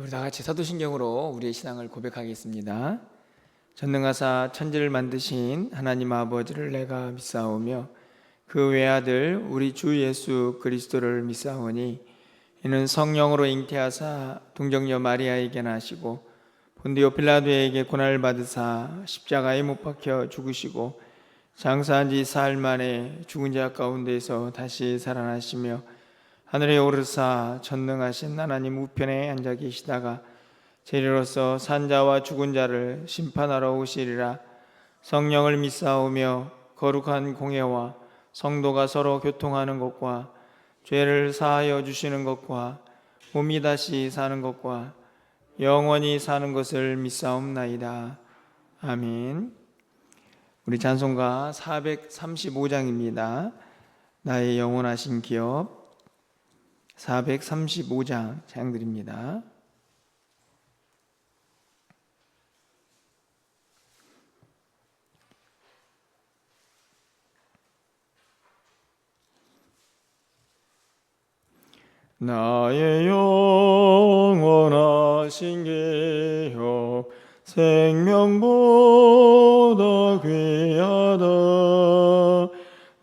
우리 다 같이 사도신경으로 우리의 신앙을 고백하겠습니다. 전능하사 천지를 만드신 하나님 아버지를 내가 믿사오며 그 외아들 우리 주 예수 그리스도를 믿사오니 이는 성령으로 잉태하사 동정녀 마리아에게 나시고 본디오 필라도에게 고난을 받으사 십자가에 못 박혀 죽으시고 장사한 지 사흘 만에 죽은 자 가운데서 다시 살아나시며 하늘에 오르사 전능하신 하나님 우편에 앉아 계시다가 재리로서 산자와 죽은 자를 심판하러 오시리라. 성령을 믿사오며 거룩한 공예와 성도가 서로 교통하는 것과 죄를 사하여 주시는 것과 몸이 다시 사는 것과 영원히 사는 것을 믿사옵나이다. 아멘. 우리 찬송가 435장입니다. 나의 영원하신 기업 435장 찬양드립니다. 나의 영원하신 기업 생명보다 귀하다.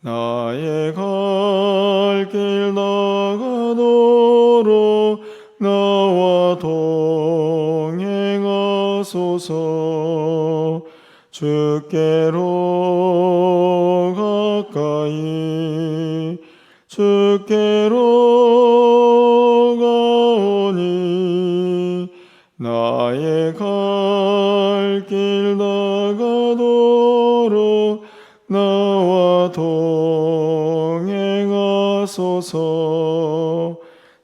나의 갈 길 나가도록 나와 동행하소서. 주께로 가까이 주께로 가오니 나의 갈 길 나가도록 나와 동행하소서.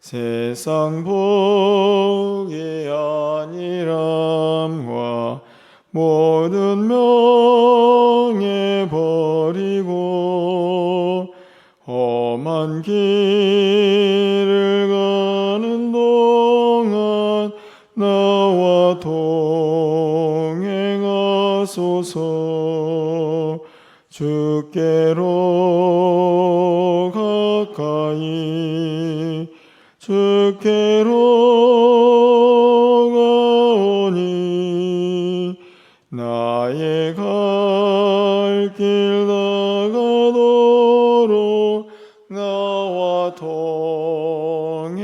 세상 복이 아니람과 모든 명예 버리고 험한 길을 가는 동안 나와 동행하소서. 주께로 가까이 주께로 가오니 나의 갈 길 나가도록 나와 동행하소서.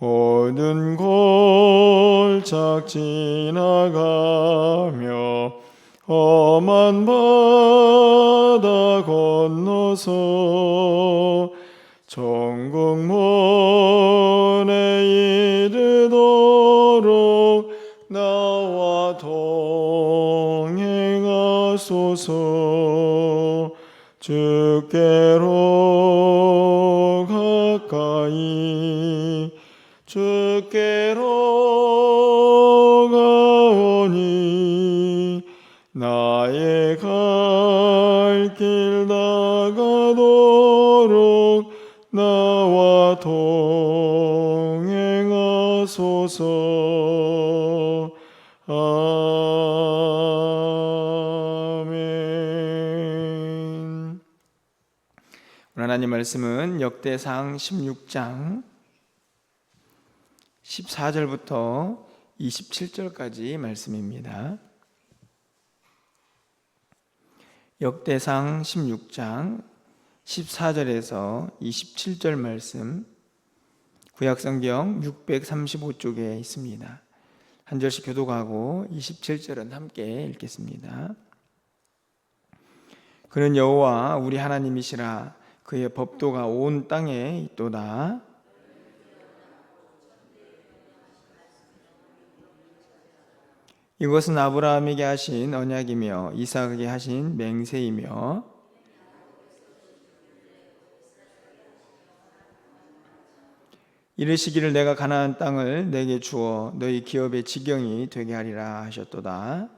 모든 골짝 지나가며 험한 바다 건너서 천국문에 이르도록 나와 동행하소서. 주께로 가까이 주께로 가오니 나의 갈 길 나가도록 나와 동행하소서. 아멘. 오늘 하나님 말씀은 역대상 16장 14절부터 27절까지 말씀입니다. 역대상 16장 14절에서 27절 말씀, 구약성경 635쪽에 있습니다. 한 절씩 교독하고 27절은 함께 읽겠습니다. 그는 여호와 우리 하나님이시라. 그의 법도가 온 땅에 있도다. 이것은 아브라함에게 하신 언약이며 이삭에게 하신 맹세이며 이르시기를 내가 가나안 땅을 내게 주어 너희 기업의 지경이 되게 하리라 하셨도다.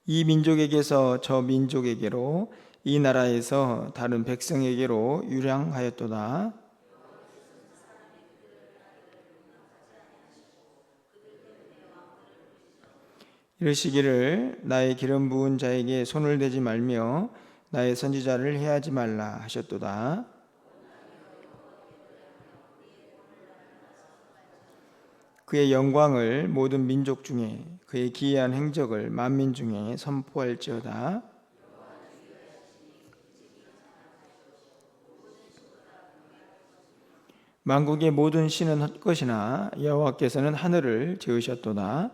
이 민족에게서 저 민족에게로 이 나라에서 다른 백성에게로 유량하였도다. 이르시기를 나의 기름 부은 자에게 손을 대지 말며 나의 선지자를 해하지 말라 하셨도다. 그의 영광을 모든 민족 중에, 그의 기이한 행적을 만민 중에 선포할지어다. 만국의 모든 신은 헛것이나 여호와께서는 하늘을 지으셨도다.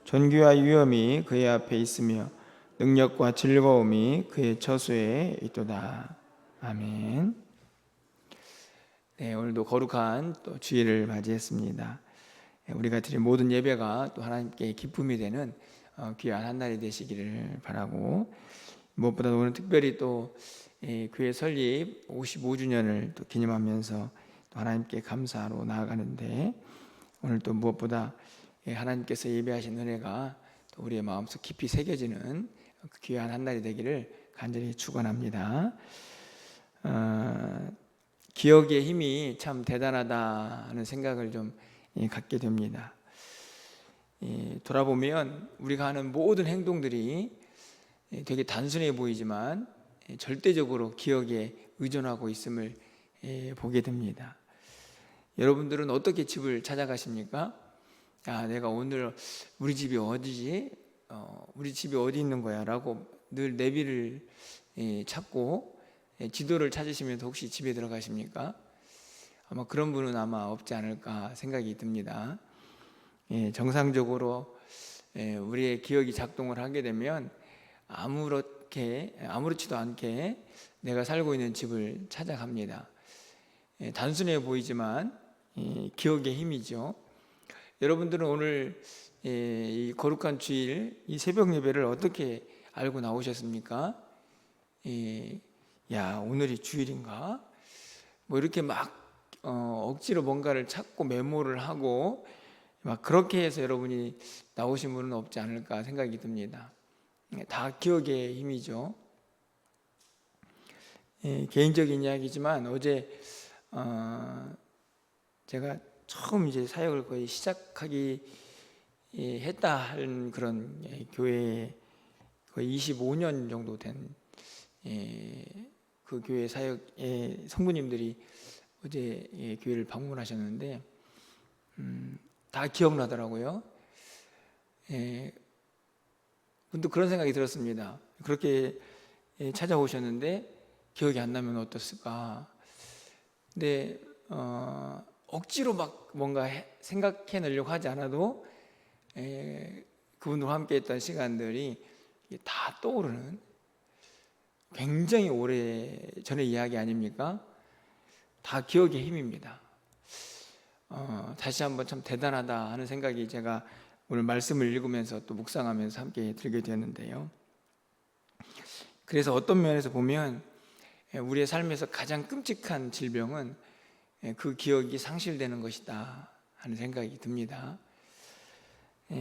존귀와 위엄이 그의 앞에 있으며 능력과 즐거움이 그의 처소에 있도다. 아멘. 네, 오늘도 거룩한 또 주일을 맞이했습니다. 우리가 드린 모든 예배가 또 하나님께 기쁨이 되는 귀한 한 날이 되시기를 바라고, 무엇보다 오늘 특별히 또 교회 설립 55주년을 또 기념하면서 또 하나님께 감사로 나아가는데, 오늘 또 무엇보다 하나님께서 예배하신 은혜가 또 우리의 마음속 깊이 새겨지는 그 귀한 한 날이 되기를 간절히 축원합니다. 기억의 힘이 참 대단하다 하는 생각을 좀 갖게 됩니다. 돌아보면 우리가 하는 모든 행동들이 되게 단순해 보이지만 절대적으로 기억에 의존하고 있음을 보게 됩니다. 여러분들은 어떻게 집을 찾아가십니까? 내가 오늘 우리 집이 어디지? 우리 집이 어디 있는 거야? 라고 늘 내비를 찾고 지도를 찾으시면서 혹시 집에 들어가십니까? 아마 그런 분은 아마 없지 않을까 생각이 듭니다. 정상적으로 우리의 기억이 작동을 하게 되면 아무렇지도 않게 내가 살고 있는 집을 찾아갑니다. 단순해 보이지만 기억의 힘이죠. 여러분들은 오늘 이 거룩한 주일 이 새벽 예배를 어떻게 알고 나오셨습니까? 오늘이 주일인가? 뭐 이렇게 막 억지로 뭔가를 찾고 메모를 하고 막 그렇게 해서 여러분이 나오신 분은 없지 않을까 생각이 듭니다. 다 기억의 힘이죠. 개인적인 이야기지만 어제 제가 처음 이제 사역을 거의 시작하기 했다 하는 그런 교회 거의 25년 정도 된 그 교회 사역의 성부님들이 어제 교회를 방문하셨는데 다 기억나더라고요. 근데 그런 생각이 들었습니다. 그렇게 찾아오셨는데 기억이 안 나면 어떻을까? 근데 억지로 막 뭔가 생각해내려고 하지 않아도 그분들과 함께했던 시간들이 다 떠오르는 굉장히 오래 전의 이야기 아닙니까? 다 기억의 힘입니다. 다시 한번 참 대단하다 하는 생각이 제가 오늘 말씀을 읽으면서 또 묵상하면서 함께 들게 되는데요. 그래서 어떤 면에서 보면 우리의 삶에서 가장 끔찍한 질병은 그 기억이 상실되는 것이다 하는 생각이 듭니다.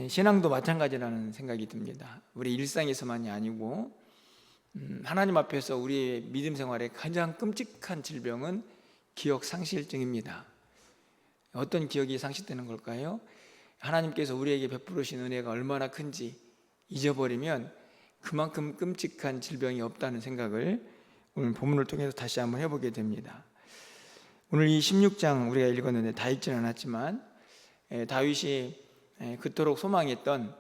신앙도 마찬가지라는 생각이 듭니다. 우리 일상에서만이 아니고 하나님 앞에서 우리의 믿음 생활의 가장 끔찍한 질병은 기억 상실증입니다. 어떤 기억이 상실되는 걸까요? 하나님께서 우리에게 베푸르신 은혜가 얼마나 큰지 잊어버리면 그만큼 끔찍한 질병이 없다는 생각을 오늘 본문을 통해서 다시 한번 해보게 됩니다. 오늘 이 16장 우리가 읽었는데 다 읽지는 않았지만 다윗이 그토록 소망했던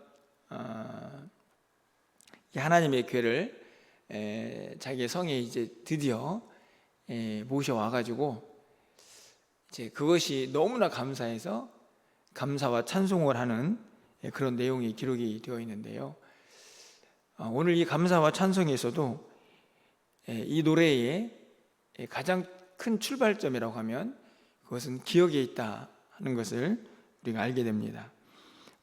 하나님의 궤를 자기의 성에 이제 드디어 모셔와가지고 이제 그것이 너무나 감사해서 감사와 찬송을 하는 그런 내용이 기록이 되어 있는데요. 오늘 이 감사와 찬송에서도 이 노래의 가장 큰 출발점이라고 하면 그것은 기억에 있다 하는 것을 우리가 알게 됩니다.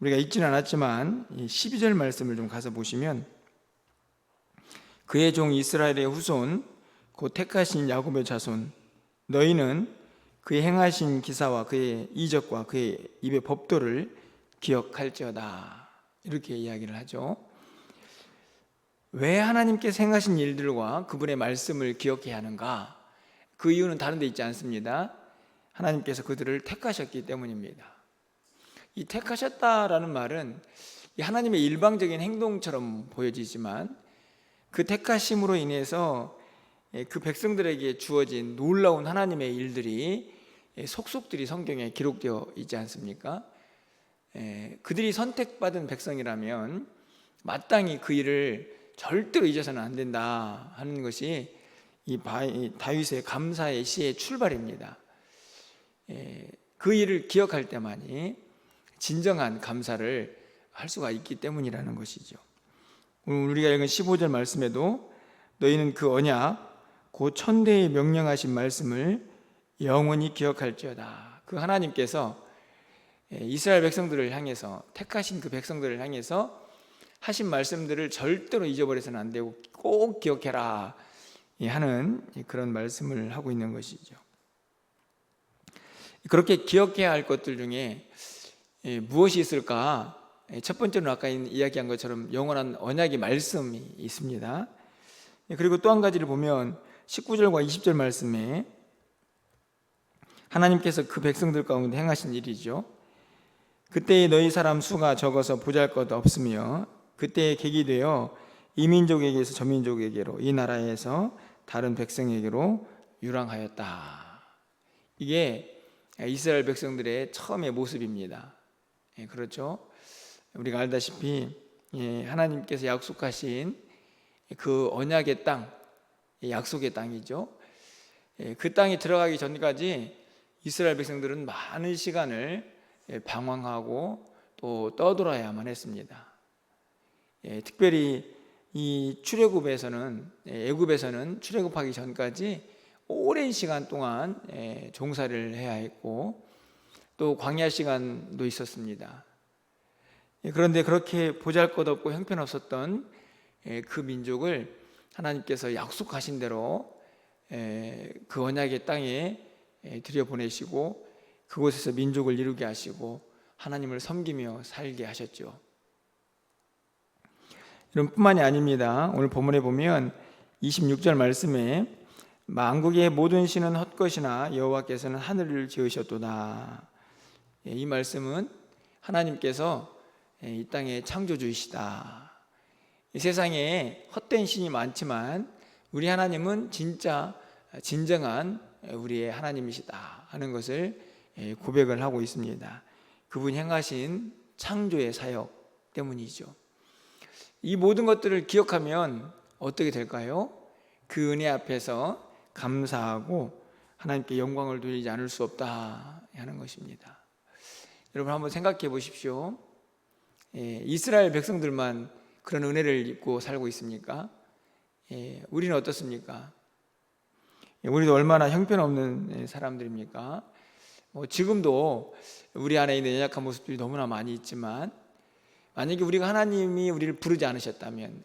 우리가 읽지는 않았지만 12절 말씀을 좀 가서 보시면 그의 종 이스라엘의 후손 곧 택하신 야곱의 자손 너희는 그의 행하신 기사와 그의 이적과 그의 입의 법도를 기억할지어다 이렇게 이야기를 하죠. 왜 하나님께서 행하신 일들과 그분의 말씀을 기억해야 하는가? 그 이유는 다른 데 있지 않습니다. 하나님께서 그들을 택하셨기 때문입니다. 이 택하셨다라는 말은 하나님의 일방적인 행동처럼 보여지지만 그 택하심으로 인해서 그 백성들에게 주어진 놀라운 하나님의 일들이 속속들이 성경에 기록되어 있지 않습니까? 그들이 선택받은 백성이라면 마땅히 그 일을 절대로 잊어서는 안 된다 하는 것이 이 다윗의 감사의 시의 출발입니다. 그 일을 기억할 때만이 진정한 감사를 할 수가 있기 때문이라는 것이죠. 오늘 우리가 읽은 15절 말씀에도 너희는 그 언약 곧 천대에 명령하신 말씀을 영원히 기억할지어다. 그 하나님께서 이스라엘 백성들을 향해서, 택하신 그 백성들을 향해서 하신 말씀들을 절대로 잊어버려서는 안 되고 꼭 기억해라 하는 그런 말씀을 하고 있는 것이죠. 그렇게 기억해야 할 것들 중에 무엇이 있을까? 첫 번째는 아까 이야기한 것처럼 영원한 언약의 말씀이 있습니다. 그리고 또 한 가지를 보면 19절과 20절 말씀에 하나님께서 그 백성들 가운데 행하신 일이죠. 그때의 너희 사람 수가 적어서 보잘것 없으며 그때의 객이 되어 이 민족에게서 저 민족에게로, 이 나라에서 다른 백성에게로 유랑하였다. 이게 이스라엘 백성들의 처음의 모습입니다. 그렇죠? 우리가 알다시피 하나님께서 약속하신 그 언약의 땅, 약속의 땅이죠. 그 땅에 들어가기 전까지 이스라엘 백성들은 많은 시간을 방황하고 또 떠돌아야만 했습니다. 특별히 이 출애굽에서는, 애굽에서는 출애굽하기 전까지 오랜 시간 동안 종살이를 해야 했고 또 광야 시간도 있었습니다. 그런데 그렇게 보잘것없고 형편없었던 그 민족을 하나님께서 약속하신 대로 그 언약의 땅에 들여보내시고 그곳에서 민족을 이루게 하시고 하나님을 섬기며 살게 하셨죠. 이런 뿐만이 아닙니다. 오늘 본문에 보면 26절 말씀에 만국의 모든 신은 헛것이나 여호와께서는 하늘을 지으셨도다. 이 말씀은 하나님께서 이 땅의 창조주이시다. 이 세상에 헛된 신이 많지만 우리 하나님은 진짜 진정한 우리의 하나님이시다 하는 것을 고백을 하고 있습니다. 그분이 행하신 창조의 사역 때문이죠. 이 모든 것들을 기억하면 어떻게 될까요? 그 은혜 앞에서 감사하고 하나님께 영광을 돌리지 않을 수 없다 하는 것입니다. 여러분 한번 생각해 보십시오. 이스라엘 백성들만 그런 은혜를 입고 살고 있습니까? 우리는 어떻습니까? 우리도 얼마나 형편없는 사람들입니까? 지금도 우리 안에 있는 연약한 모습들이 너무나 많이 있지만 만약에 우리가 하나님이 우리를 부르지 않으셨다면,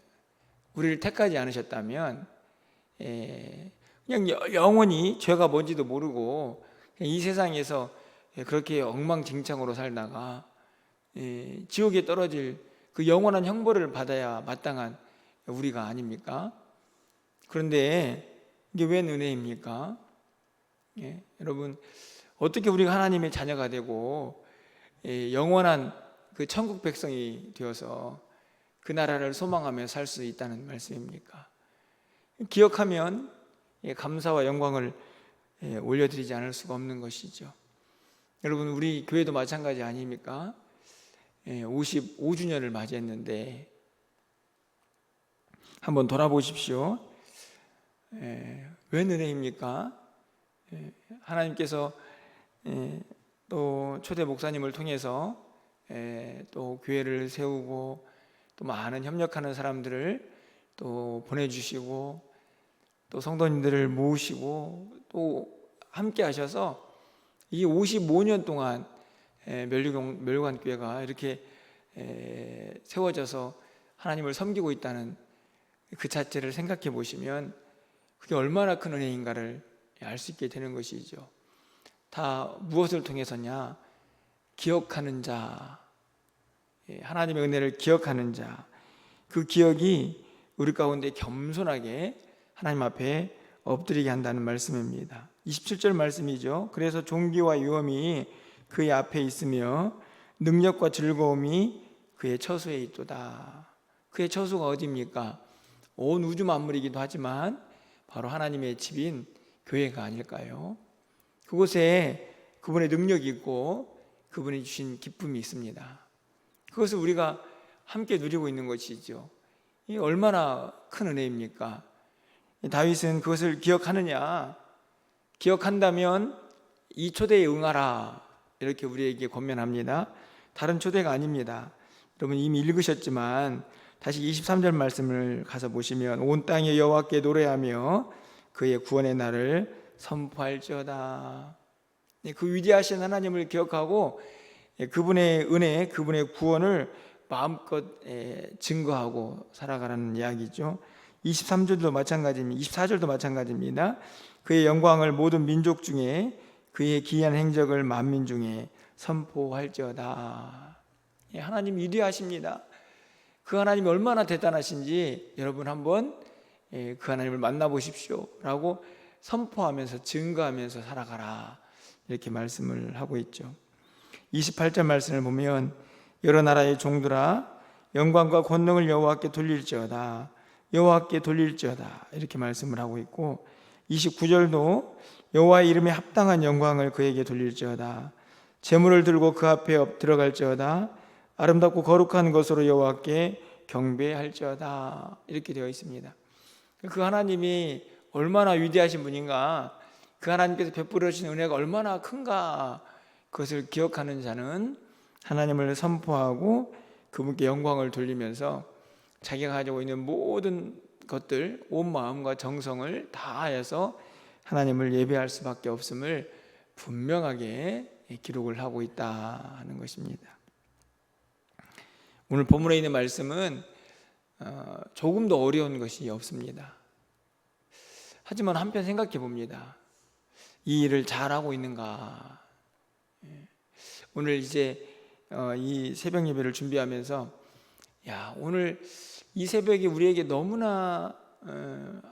우리를 택하지 않으셨다면 그냥 영원히 죄가 뭔지도 모르고 이 세상에서 그렇게 엉망진창으로 살다가 지옥에 떨어질 그 영원한 형벌을 받아야 마땅한 우리가 아닙니까? 그런데 이게 웬 은혜입니까? 여러분 어떻게 우리가 하나님의 자녀가 되고 영원한 그 천국 백성이 되어서 그 나라를 소망하며 살 수 있다는 말씀입니까? 기억하면 감사와 영광을 올려드리지 않을 수가 없는 것이죠. 여러분 우리 교회도 마찬가지 아닙니까? 55주년을 맞이했는데 한번 돌아보십시오. 웬 은혜입니까? 하나님께서 또 초대 목사님을 통해서 또 교회를 세우고 또 많은 협력하는 사람들을 또 보내주시고 또 성도님들을 모으시고 또 함께 하셔서 이 55년 동안 멸류관 교회가 이렇게 세워져서 하나님을 섬기고 있다는 그 자체를 생각해 보시면 그게 얼마나 큰 은혜인가를 알 수 있게 되는 것이죠. 다 무엇을 통해서냐? 기억하는 자, 하나님의 은혜를 기억하는 자, 그 기억이 우리 가운데 겸손하게 하나님 앞에 엎드리게 한다는 말씀입니다. 27절 말씀이죠. 그래서 존귀와 유엄이 그의 앞에 있으며 능력과 즐거움이 그의 처소에 있도다. 그의 처소가 어디입니까? 온 우주 만물이기도 하지만 바로 하나님의 집인 교회가 아닐까요? 그곳에 그분의 능력이 있고 그분이 주신 기쁨이 있습니다. 그것을 우리가 함께 누리고 있는 것이죠. 이 얼마나 큰 은혜입니까? 다윗은 그것을 기억하느냐? 기억한다면 이 초대에 응하라, 이렇게 우리에게 권면합니다. 다른 초대가 아닙니다. 여러분 이미 읽으셨지만 다시 23절 말씀을 가서 보시면 온 땅에 여호와께 노래하며 그의 구원의 날을 선포할지어다. 그 위대하신 하나님을 기억하고 그분의 은혜, 그분의 구원을 마음껏 증거하고 살아가라는 이야기죠. 23절도 마찬가지입니다. 24절도 마찬가지입니다. 그의 영광을 모든 민족 중에, 그의 기이한 행적을 만민 중에 선포할지어다. 하나님 위대하십니다. 그 하나님이 얼마나 대단하신지 여러분 한번 그 하나님을 만나보십시오 라고 선포하면서 증거하면서 살아가라, 이렇게 말씀을 하고 있죠. 28절 말씀을 보면 여러 나라의 종들아 영광과 권능을 여호와께 돌릴지어다, 여호와께 돌릴지어다, 이렇게 말씀을 하고 있고, 29절도 여호와의 이름에 합당한 영광을 그에게 돌릴지어다, 제물을 들고 그 앞에 들어갈지어다, 아름답고 거룩한 것으로 여호와께 경배할지어다, 이렇게 되어 있습니다. 그 하나님이 얼마나 위대하신 분인가, 그 하나님께서 베풀어 주신 은혜가 얼마나 큰가, 그것을 기억하는 자는 하나님을 선포하고 그분께 영광을 돌리면서 자기가 가지고 있는 모든 것들, 온 마음과 정성을 다하여서 하나님을 예배할 수밖에 없음을 분명하게 기록을 하고 있다 하는 것입니다. 오늘 본문에 있는 말씀은 조금 더 어려운 것이 없습니다. 하지만 한편 생각해 봅니다. 이 일을 잘하고 있는가? 오늘 이제 이 새벽 예배를 준비하면서 오늘 이 새벽이 우리에게 너무나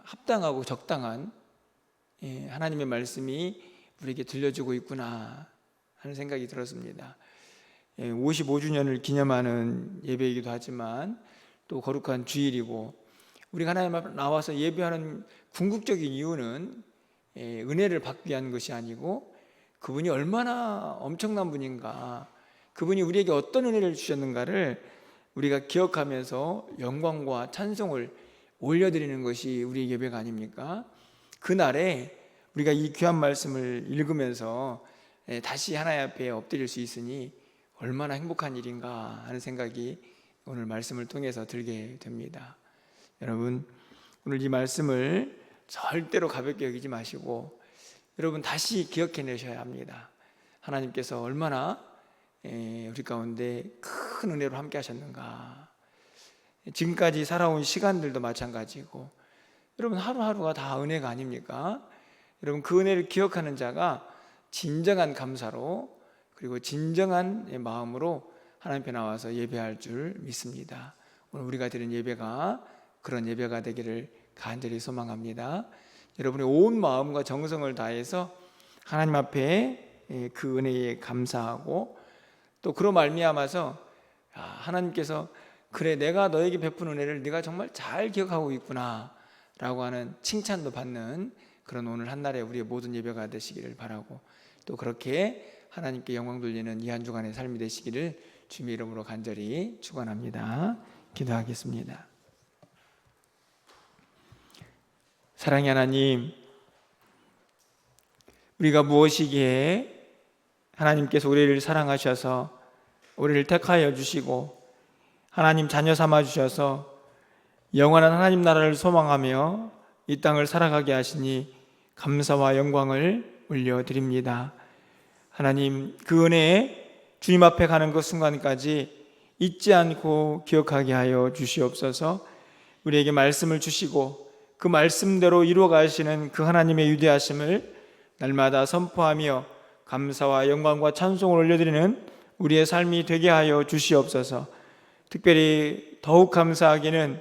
합당하고 적당한 하나님의 말씀이 우리에게 들려주고 있구나 하는 생각이 들었습니다. 55주년을 기념하는 예배이기도 하지만 또 거룩한 주일이고, 우리가 하나님 앞에 나와서 예배하는 궁극적인 이유는 은혜를 받기 위한 것이 아니고 그분이 얼마나 엄청난 분인가, 그분이 우리에게 어떤 은혜를 주셨는가를 우리가 기억하면서 영광과 찬송을 올려드리는 것이 우리의 예배가 아닙니까? 그날에 우리가 이 귀한 말씀을 읽으면서 다시 하나님 앞에 엎드릴 수 있으니 얼마나 행복한 일인가 하는 생각이 오늘 말씀을 통해서 들게 됩니다. 여러분, 오늘 이 말씀을 절대로 가볍게 여기지 마시고 여러분 다시 기억해내셔야 합니다. 하나님께서 얼마나 우리 가운데 큰 은혜로 함께 하셨는가. 지금까지 살아온 시간들도 마찬가지고, 여러분 하루하루가 다 은혜가 아닙니까? 여러분 그 은혜를 기억하는 자가 진정한 감사로, 그리고 진정한 마음으로 하나님 앞에 나와서 예배할 줄 믿습니다. 오늘 우리가 드린 예배가 그런 예배가 되기를 간절히 소망합니다. 여러분의 온 마음과 정성을 다해서 하나님 앞에 그 은혜에 감사하고, 또 그로 말미암아서 하나님께서 그래 내가 너에게 베푼 은혜를 네가 정말 잘 기억하고 있구나 라고 하는 칭찬도 받는 그런 오늘 한날에 우리의 모든 예배가 되시기를 바라고, 또 그렇게 하나님께 영광 돌리는 이 한 주간의 삶이 되시기를 주님의 이름으로 간절히 축원합니다. 기도하겠습니다. 사랑의 하나님, 우리가 무엇이기에 하나님께서 우리를 사랑하셔서 우리를 택하여 주시고 하나님 자녀 삼아 주셔서 영원한 하나님 나라를 소망하며 이 땅을 살아가게 하시니 감사와 영광을 올려드립니다. 하나님, 그 은혜에 주님 앞에 가는 그 순간까지 잊지 않고 기억하게 하여 주시옵소서. 우리에게 말씀을 주시고 그 말씀대로 이루어 가시는 그 하나님의 위대하심을 날마다 선포하며 감사와 영광과 찬송을 올려드리는 우리의 삶이 되게 하여 주시옵소서. 특별히 더욱 감사하기는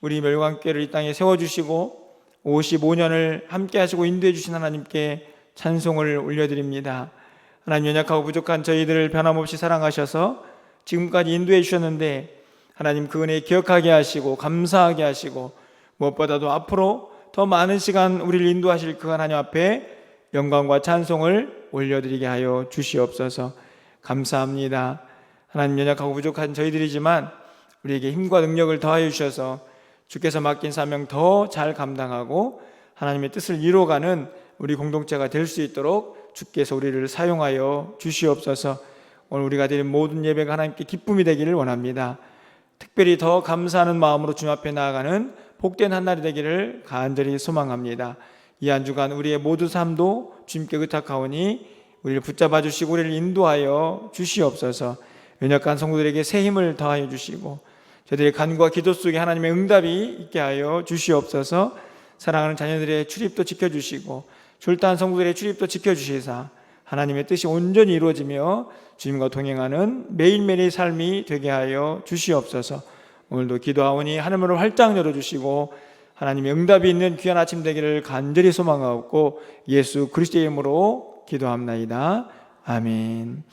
우리 멸관교회를 이 땅에 세워주시고 55년을 함께 하시고 인도해 주신 하나님께 찬송을 올려드립니다. 하나님, 연약하고 부족한 저희들을 변함없이 사랑하셔서 지금까지 인도해 주셨는데 하나님 그 은혜 기억하게 하시고 감사하게 하시고 무엇보다도 앞으로 더 많은 시간 우리를 인도하실 그 하나님 앞에 영광과 찬송을 올려드리게 하여 주시옵소서. 감사합니다. 하나님, 연약하고 부족한 저희들이지만 우리에게 힘과 능력을 더하여 주셔서 주께서 맡긴 사명 더 잘 감당하고 하나님의 뜻을 이루어가는 우리 공동체가 될 수 있도록 주께서 우리를 사용하여 주시옵소서. 오늘 우리가 드린 모든 예배가 하나님께 기쁨이 되기를 원합니다. 특별히 더 감사하는 마음으로 주님 앞에 나아가는 복된 한 날이 되기를 간절히 소망합니다. 이 한 주간 우리의 모든 삶도 주님께 의탁하오니 우리를 붙잡아 주시고 우리를 인도하여 주시옵소서. 연약한 성도들에게 새 힘을 더하여 주시고 저들의 간구와 기도 속에 하나님의 응답이 있게 하여 주시옵소서. 사랑하는 자녀들의 출입도 지켜주시고 출타한 성도들의 출입도 지켜주시사 하나님의 뜻이 온전히 이루어지며 주님과 동행하는 매일매일의 삶이 되게 하여 주시옵소서. 오늘도 기도하오니 하늘문을 활짝 열어주시고 하나님의 응답이 있는 귀한 아침 되기를 간절히 소망하옵고 예수 그리스도의 이름으로 기도합나이다. 아멘.